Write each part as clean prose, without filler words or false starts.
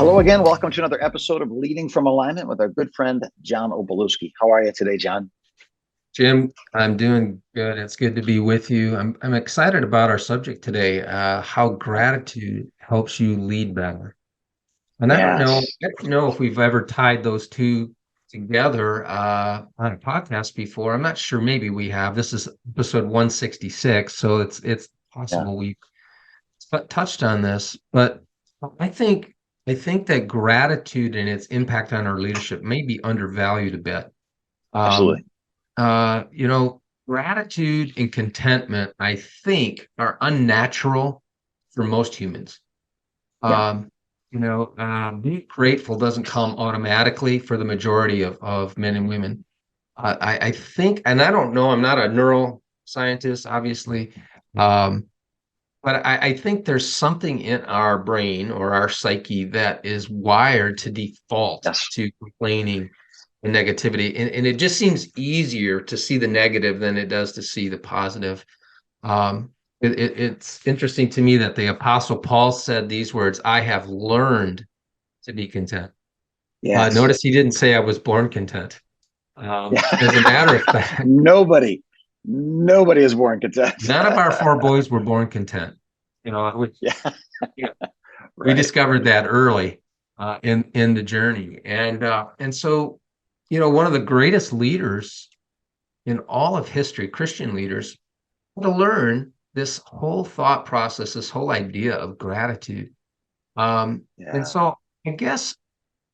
Hello again. Welcome to another episode of Leading from Alignment with our good friend, John Obolewski. How are you today, John? Jim, I'm doing good. It's good to be with you. I'm excited about our subject today, how gratitude helps you lead better. And Yes. I don't know if we've ever tied those two together on a podcast before. I'm not sure. Maybe we have. This is episode 166, so it's Yeah, possible we touched on this. But I think I think that gratitude and its impact on our leadership may be undervalued a bit. Um, absolutely. Gratitude and contentment, I think, are unnatural for most humans. Yeah, Being grateful doesn't come automatically for the majority of men and women. I think, and I don't know, I'm not a neuroscientist, obviously, um, but I think there's something in our brain or our psyche that is wired to default yes, to complaining and negativity. And it just seems easier to see the negative than it does to see the positive. It's interesting to me that the Apostle Paul said these words, I have learned to be content. yes. Notice he didn't say I was born content. As a matter Yeah. of fact, nobody, nobody is born content. none of our four boys were born content. Which, Yeah, you know, we right. discovered that early in the journey. And so, one of the greatest leaders in all of history, Christian leaders, to learn this whole thought process, this whole idea of gratitude. And Yeah, so I guess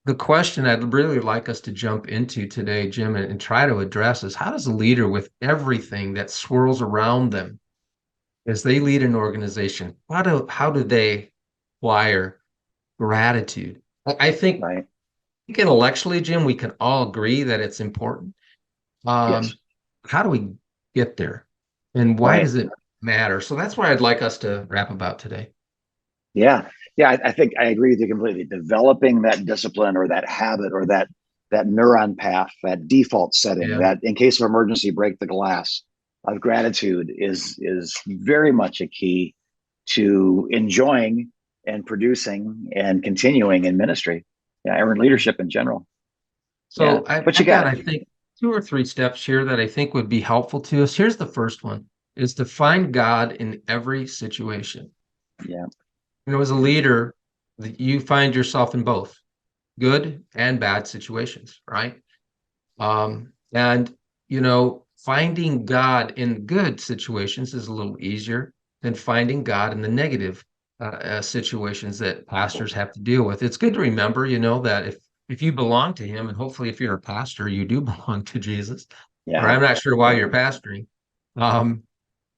the question I'd really like us to jump into today, Jim, and try to address is how does a leader with everything that swirls around them as they lead an organization, how do they acquire gratitude? I right. think intellectually, Jim, we can all agree that it's important. Yes, Um, how do we get there? And why right. does it matter? So that's what I'd like us to wrap about today. Yeah, yeah. I think I agree with you completely. Developing that discipline or that habit or that neuron path, that default setting, Yeah. that in case of emergency, break the glass of gratitude is very much a key to enjoying and producing and continuing in ministry. Yeah, and in leadership in general. Yeah. So I've, What you I've got, got? I think, two or three steps here that I think would be helpful to us. Here's the first one is to find God in every situation. Yeah. As a leader, you find yourself in both good and bad situations, right? And finding God in good situations is a little easier than finding God in the negative situations that pastors have to deal with. It's good to remember, that if you belong to Him, and hopefully, if you're a pastor, you do belong to Jesus. Or Yeah. I'm not sure why Yeah. you're pastoring. Um,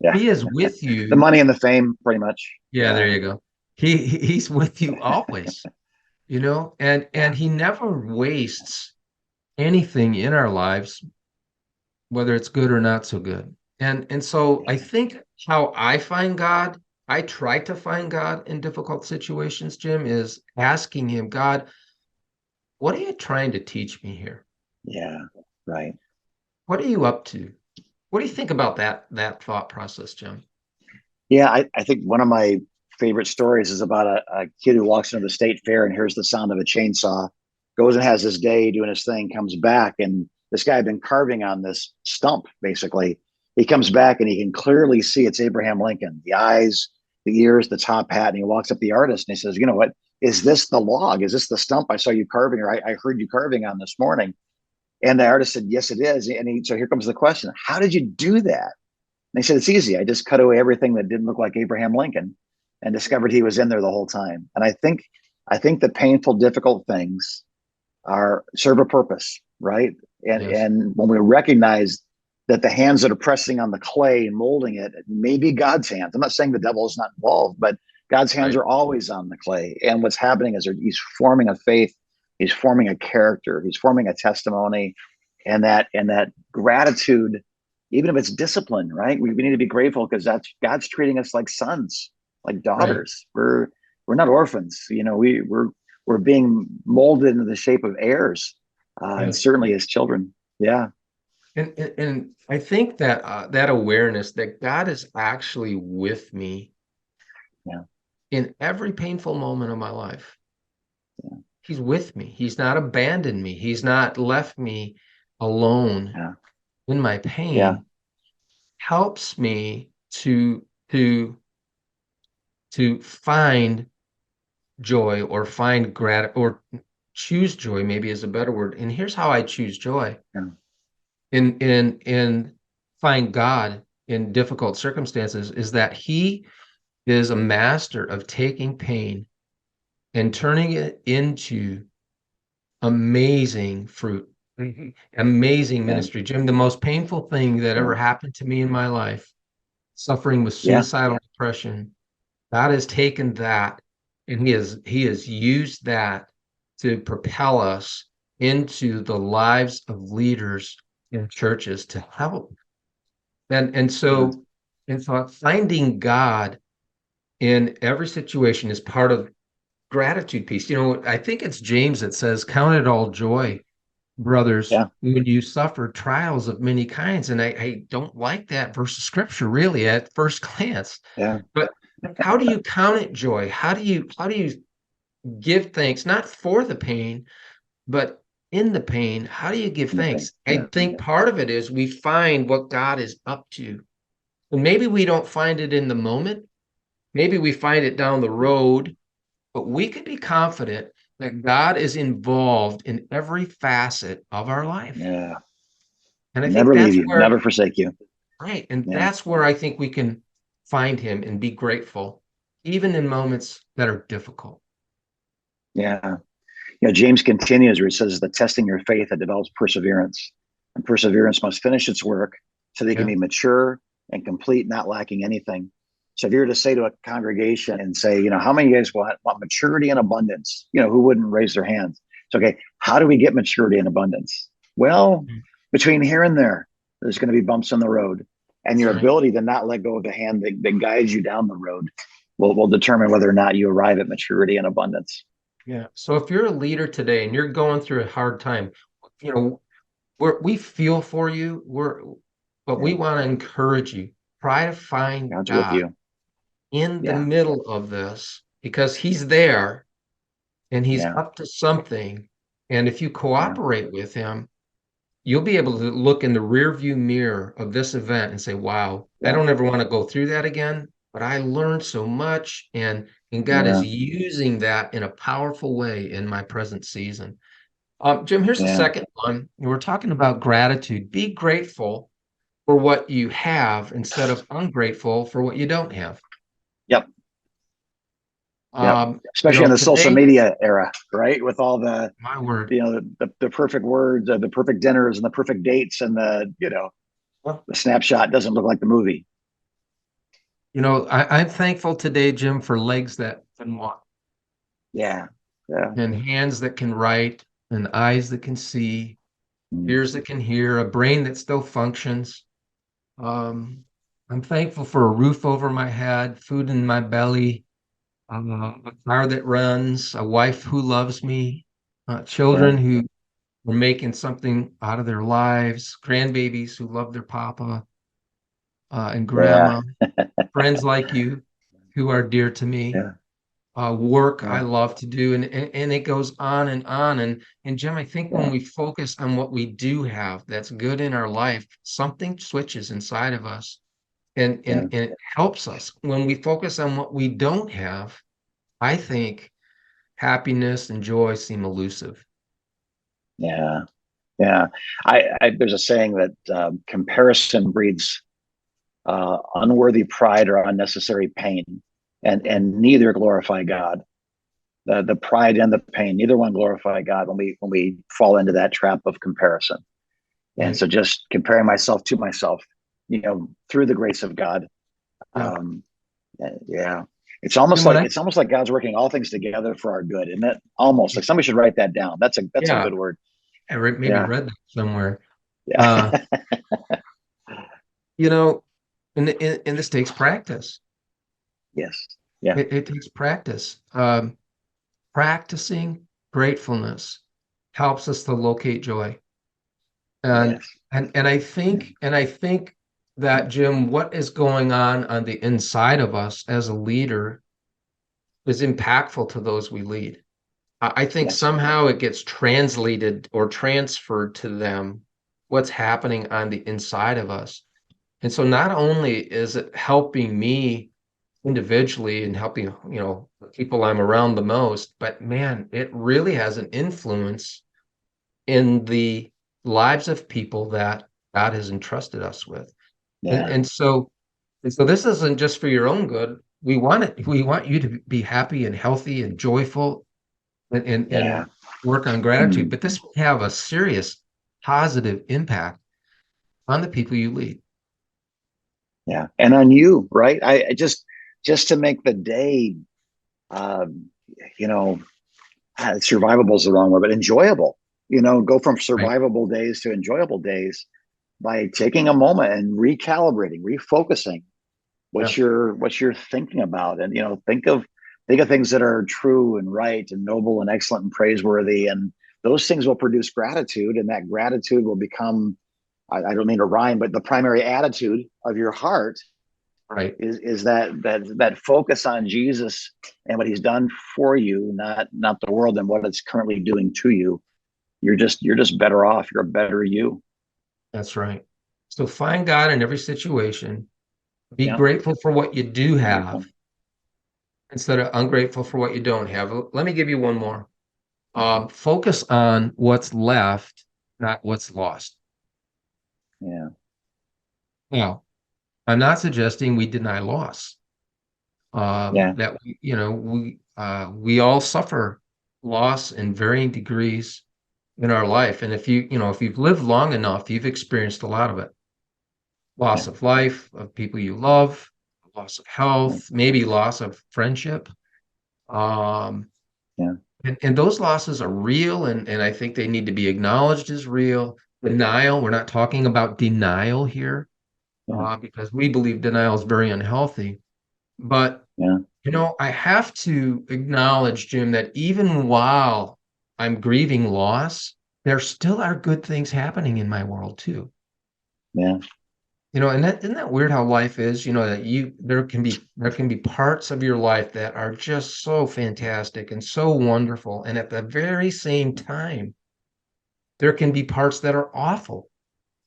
Yeah. he is with The you. money and the fame, pretty much. Yeah, there Yeah. you go. He's with you always. And Yeah. He never wastes anything in our lives, whether it's good or not so good. And so I Yeah. think how I find God, I try to find God in difficult situations, Jim, is asking Him, God, what are you trying to teach me here? Yeah. Right. What are you up to? What do you think about that thought process, Jim? Yeah, I think one of my favorite stories is about a kid who walks into the state fair and hears the sound of a chainsaw, goes and has his day doing his thing, comes back, and this guy had been carving on this stump, basically. He comes back and he can clearly see it's Abraham Lincoln, the eyes, the ears, the top hat. And he walks up to the artist and he says, "You know what? Is this the log? Is this the stump I saw you carving or I heard you carving on this morning?" And the artist said, "Yes, it is." So here comes the question: how did you do that? They said, "It's easy. I just cut away everything that didn't look like Abraham Lincoln and discovered he was in there the whole time." And I think the painful, difficult things are serve a purpose, right? And Yes. and when we recognize that the hands that are pressing on the clay and molding it may be God's hands. I'm not saying the devil is not involved, but God's hands Right. are always on the clay. And what's happening is he's forming a faith, he's forming a character, he's forming a testimony, and that gratitude, even if it's discipline, right? We need to be grateful because that's God's treating us like sons, like Right. daughters. We're not orphans. We're being molded into the shape of heirs, and Yes. certainly as children. Yeah, And I think that that awareness that God is actually with me yeah, in every painful moment of my life. he's with me. He's not abandoned me. He's not left me alone Yeah. in my Yeah. pain. Helps me to find joy or find or choose joy, maybe is a better word. And here's how I choose joy Yeah. in find God in difficult circumstances is that he is a master of taking pain and turning it into amazing fruit, amazing Yeah. ministry. Jim, the most painful thing that Yeah. ever happened to me in my life, suffering with Yeah. suicidal depression, God has taken that and he has used that to propel us into the lives of leaders in churches to help. And Yeah. so finding God in every situation is part of gratitude piece. I think it's James that says, "Count it all joy, brothers, Yeah. when you suffer trials of many kinds." And I don't like that verse of scripture really at first glance. Yeah. But how do you count it joy? How do you give thanks, not for the pain, but in the pain? How do you give In the pain. thanks? Yeah. I think part of it is we find what God is up to. And maybe we don't find it in the moment. Maybe we find it down the road, but we could be confident that God is involved in every facet of our life. Yeah. And I think Never leave that's you, where, never forsake you. right. And Yeah. that's where I think we can find him and be grateful, even in moments that are difficult. Yeah. James continues where he says, the testing your faith that develops perseverance. And perseverance must finish its work so they can Yeah. be mature and complete, not lacking anything. So if you were to say to a congregation and say, how many of you guys want maturity and abundance? Who wouldn't raise their hands? So, okay, how do we get maturity and abundance? Well, Mm. between here and there, there's going to be bumps on the road. And That's your right. ability to not let go of the hand that guides you down the road will determine whether or not you arrive at maturity and abundance. Yeah. So if you're a leader today and you're going through a hard time, you know, we feel for you. But we Yeah. want to encourage you. Try to find God's with God you. in the Yeah. middle of this because he's there and he's Yeah. up to something. And if you Yeah. cooperate with him, you'll be able to look in the rear view mirror of this event and say, wow, I Yeah. don't ever want to go through that again, but I learned so much and God is Yeah. using that in a powerful way in my present season. Jim, here's the Yeah. second one. We're talking about gratitude. Be grateful for what you have instead of ungrateful for what you don't have. Yep. Yep. Especially in the social Today, media era, right? With all the, my word. the perfect words, the perfect dinners and the perfect dates and Well, the snapshot doesn't look like the movie. I'm thankful today, Jim, for legs that can walk Yeah. Yeah. and hands that can write and eyes that can see, Mm. ears that can hear, a brain that still functions. Um, I'm thankful for a roof over my head, food in my belly, a car that runs, a wife who loves me, Yeah. children who are making something out of their lives, grandbabies who love their papa and Yeah. grandma, friends like you who are dear to me. Yeah. Work I Yeah. love to do, and it goes on and on. And Jim, I think when Yeah. we focus on what we do have that's good in our life, something switches inside of us, Yeah. and it helps us. When we focus on what we don't have, I think happiness and joy seem elusive. Yeah. Yeah. There's a saying that comparison breeds unworthy pride or unnecessary pain, and neither glorify God. The pride and the pain, neither one glorify God when we fall into that trap of comparison. And Right. so, just comparing myself to myself, through the grace of God. Yeah. Um, yeah, it's almost And when like I God's working all things together for our good, isn't it? Almost like somebody should write that down. That's a yeah, good word. maybe Yeah, read that somewhere. yeah, Uh, you know, and this takes practice. yes, yeah, It takes practice. Practicing gratefulness helps us to locate joy. And yes, yeah, I think that Jim, what is going on the inside of us as a leader is impactful to those we lead. I think Yes. somehow it gets translated or transferred to them what's happening on the inside of us. And so not only is it helping me individually and helping, the people I'm around the most, but man, it really has an influence in the lives of people that God has entrusted us with. And Yeah. and so and so this isn't just for your own good. We want you to be happy and healthy and joyful and Yeah. work on gratitude, Mm. but this will have a serious positive impact on the people you lead. Yeah. And on you, right? Just to make the day, um, you know, survivable is the wrong word, but enjoyable. Go from Right. survivable days to enjoyable days by taking a moment and recalibrating, refocusing Yeah. what you're thinking about, and think of things that are true and right and noble and excellent and praiseworthy, and those things will produce gratitude, and that gratitude will become, I don't mean to rhyme, but the primary attitude of your heart Right. is that focus on Jesus and what he's done for you, not the world and what it's currently doing to you. You're just better off. You're a better you. That's right. So find God in every situation. Be Yeah. grateful for what you do have Beautiful. instead of ungrateful for what you don't have. Let me give you one more. Okay. Focus on what's left, not what's lost. Yeah. Now, I'm not suggesting we deny loss. Yeah. That we all suffer loss in varying degrees in our life, and if you've lived long enough, you've experienced a lot of it. Yeah. Loss of life, of people you love, loss of Yeah. health, maybe loss of friendship. Um, Yeah. and those losses are real, and I think they need to be acknowledged as real. Denial, we're not talking about denial here, Yeah. because we believe denial is very unhealthy. But, Yeah. I have to acknowledge, Jim, that even while I'm grieving loss, there still are good things happening in my world too. Yeah. And that isn't that weird how life is, that there can be parts of your life that are just so fantastic and so wonderful. And at the very same time, there can be parts that are awful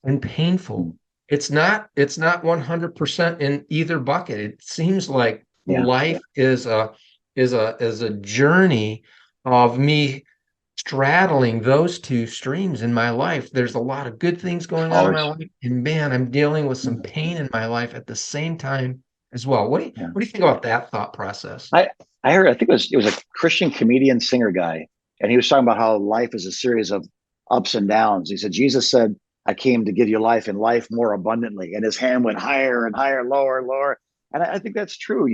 and painful. Mm. It's not 100% in either bucket. It seems like Yeah. life is a journey of me straddling those two streams in my life. There's a lot of good things going on in my Always. life, and man, I'm dealing with some Yeah. pain in my life at the same time as well. What do you Yeah. what do you think about that thought process? I I heard, I think it was a Christian comedian singer guy, and he was talking about how life is a series of ups and downs. He said Jesus said, "I came to give you life and life more abundantly," and his hand went higher and higher, lower, lower. And I think that's true.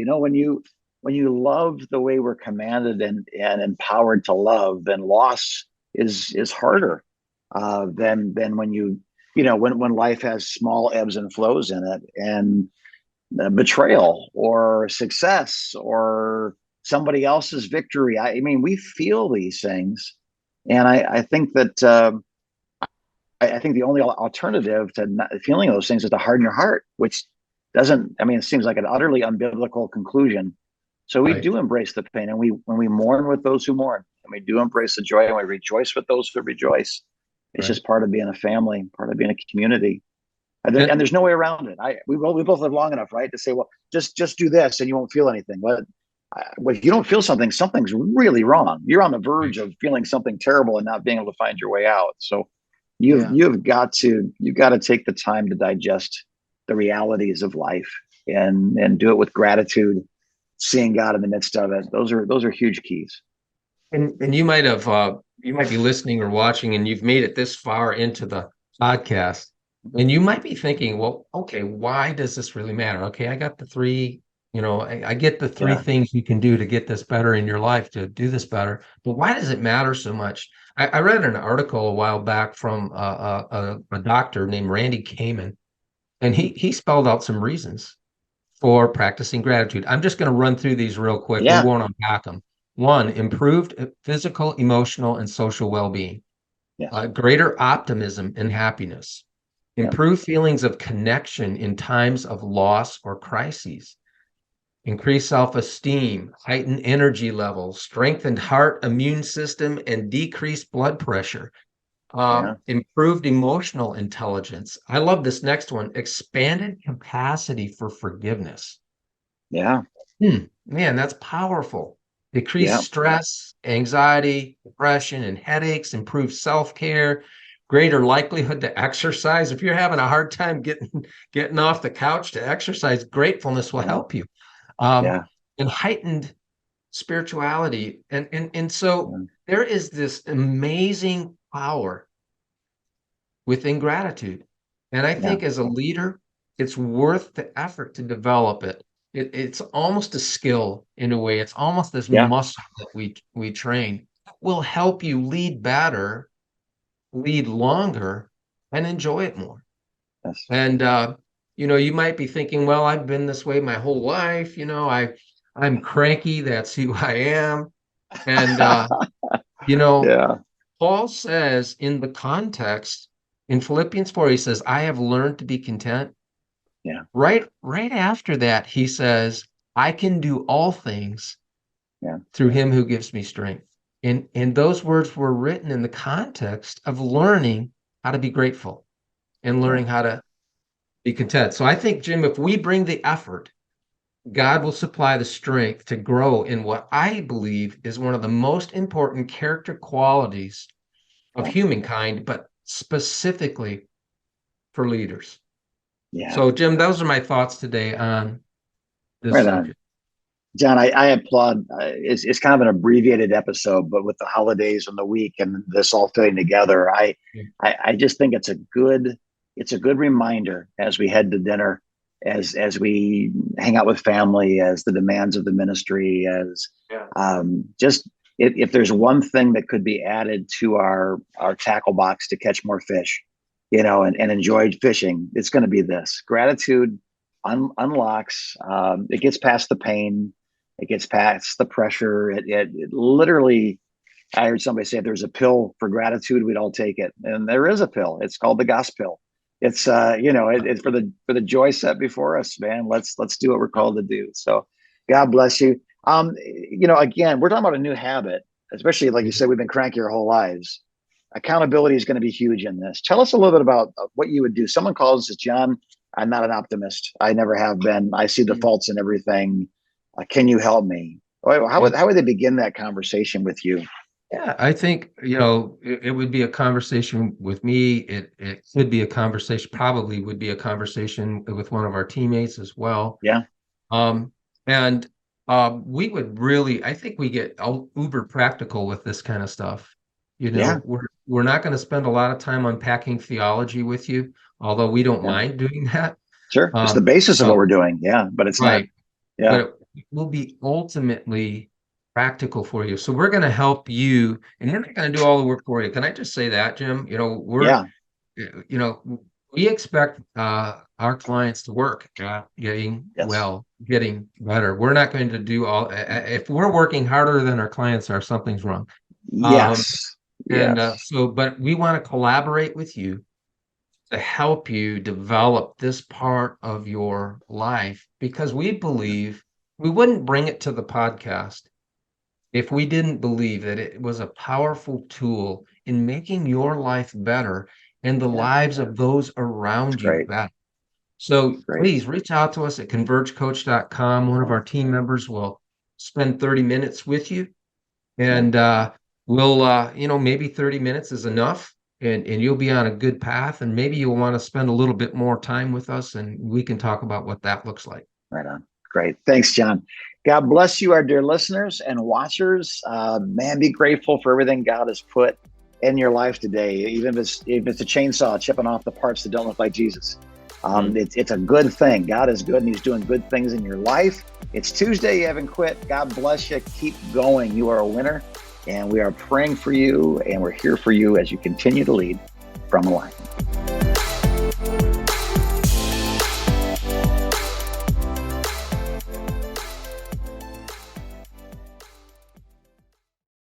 When you love the way we're commanded and empowered to love, then loss is harder than when life has small ebbs and flows in it, and betrayal or success or somebody else's victory. I mean, we feel these things, and I think that I think the only alternative to not feeling those things is to harden your heart, which doesn't. I mean, it seems like an utterly unbiblical conclusion. So we Right, do embrace the pain, and we mourn with those who mourn, and we do embrace the joy, and we rejoice with those who rejoice. It's right. just part of being a family, part of being a community. And And there's no way around it. We both live long enough, right, to say, well, just do this and you won't feel anything. But if you don't feel something, something's really wrong. You're on the right. verge of feeling something terrible and not being able to find your way out. So you've Yeah. you've got to take the time to digest the realities of life and do it with gratitude, seeing God in the midst of it. Those are huge keys. And you might be listening or watching and you've made it this far into the podcast. And you might be thinking, well, okay, why does this really matter? Okay, I got the three, I get the three Yeah. things you can do to get this better in your life, to do this better. But why does it matter so much? I read an article a while back from a doctor named Randy Kamen, and he spelled out some reasons for practicing gratitude. I'm just going to run through these real quick. We Yeah. won't unpack them. One, improved physical, emotional, and social well-being, Yes. greater optimism and happiness, Yeah. improved feelings of connection in times of loss or crises, increased self-esteem, heightened energy levels, strengthened heart, immune system, and decreased blood pressure. Yeah. Improved emotional intelligence. I love this next one. Expanded capacity for forgiveness. Yeah. Man, that's powerful. Yeah. Decreased stress, anxiety, depression, and headaches. Improved self-care. Greater likelihood to exercise. If you're having a hard time getting off the couch to exercise, gratefulness will Yeah. help you. Um, Yeah. and heightened spirituality. And so Yeah. there is this amazing power within gratitude. And I Yeah. think as a leader, it's worth the effort to develop it. It's almost a skill in a way. It's almost this Yeah. muscle that we train. It will help you lead better, lead longer, and enjoy it more. Yes. And you might be thinking, well, I've been this way my whole life. I'm cranky. That's who I am. And you know, Yeah. Paul says in the context in Philippians 4, he says, I have learned to be content. Yeah. Right after that, he says, I can do all things Yeah. through him who gives me strength. And those words were written in the context of learning how to be grateful and Yeah. learning how to be content. So I think, Jim, if we bring the effort, God will supply the strength to grow in what I believe is one of the most important character qualities of Yeah. humankind, but specifically for leaders. Yeah. So, Jim, those are my thoughts today on this Right on. subject. John, I applaud. It's kind of an abbreviated episode, but with the holidays and the week and this all fitting together, Yeah. I just think it's a good reminder as we head to dinner, as we hang out with family, as the demands of the ministry, as Yeah. just if there's one thing that could be added to our tackle box to catch more fish, and enjoy fishing, it's going to be this gratitude unlocks. It gets past the pain, it gets past the pressure. It literally, I heard somebody say if there's a pill for gratitude, we'd all take it. And there is a pill. It's called the gospel. It's it's for the joy set before us, man. Let's do what we're called to do. So God bless you. Again, we're talking about a new habit, especially like you said, we've been cranky our whole lives. Accountability is going to be huge in this. Tell us a little bit about what you would do. Someone calls us, John, I'm not an optimist. I never have been. I see the faults in everything. Can you help me? How would they begin that conversation with you? Yeah, I think, it would be a conversation with me. It could be a conversation, probably would be a conversation with one of our teammates as well. Yeah. Um, and we would really, I think we get uber practical with this kind of stuff. Yeah. We're not going to spend a lot of time unpacking theology with you, although we don't Yeah. mind doing that. Sure. It's the Um, basis of what uh, we're doing. Yeah. But it's not. right. Yeah. But it will be ultimately practical for you. So we're going to help you, and we're not going to do all the work for you. Can I just say that, Jim? Yeah. We expect our clients to work at getting Yes. well, getting better. We're not going to do all. If we're working harder than our clients are, something's wrong. Um, Yes. and Yes. but we want to collaborate with you to help you develop this part of your life because we believe we wouldn't bring it to the podcast if we didn't believe that it was a powerful tool in making your life better and the Yeah. lives of those It's around you great. better. So Great. please reach out to us at convergecoach.com. One of our team members will spend 30 minutes with you Yeah. and we'll maybe 30 minutes is enough and you'll be on a good path and maybe you'll want to spend a little bit more time with us and we can talk about what that looks like. Right on. Great. Thanks, John. God bless you, our dear listeners and watchers. Man, be grateful for everything God has put in your life today, even if it's a chainsaw chipping off the parts that don't look like Jesus. It's a good thing. God is good and he's doing good things in your life. It's Tuesday. You haven't quit. God bless you. Keep going. You are a winner and we are praying for you and we're here for you as you continue to lead from the line.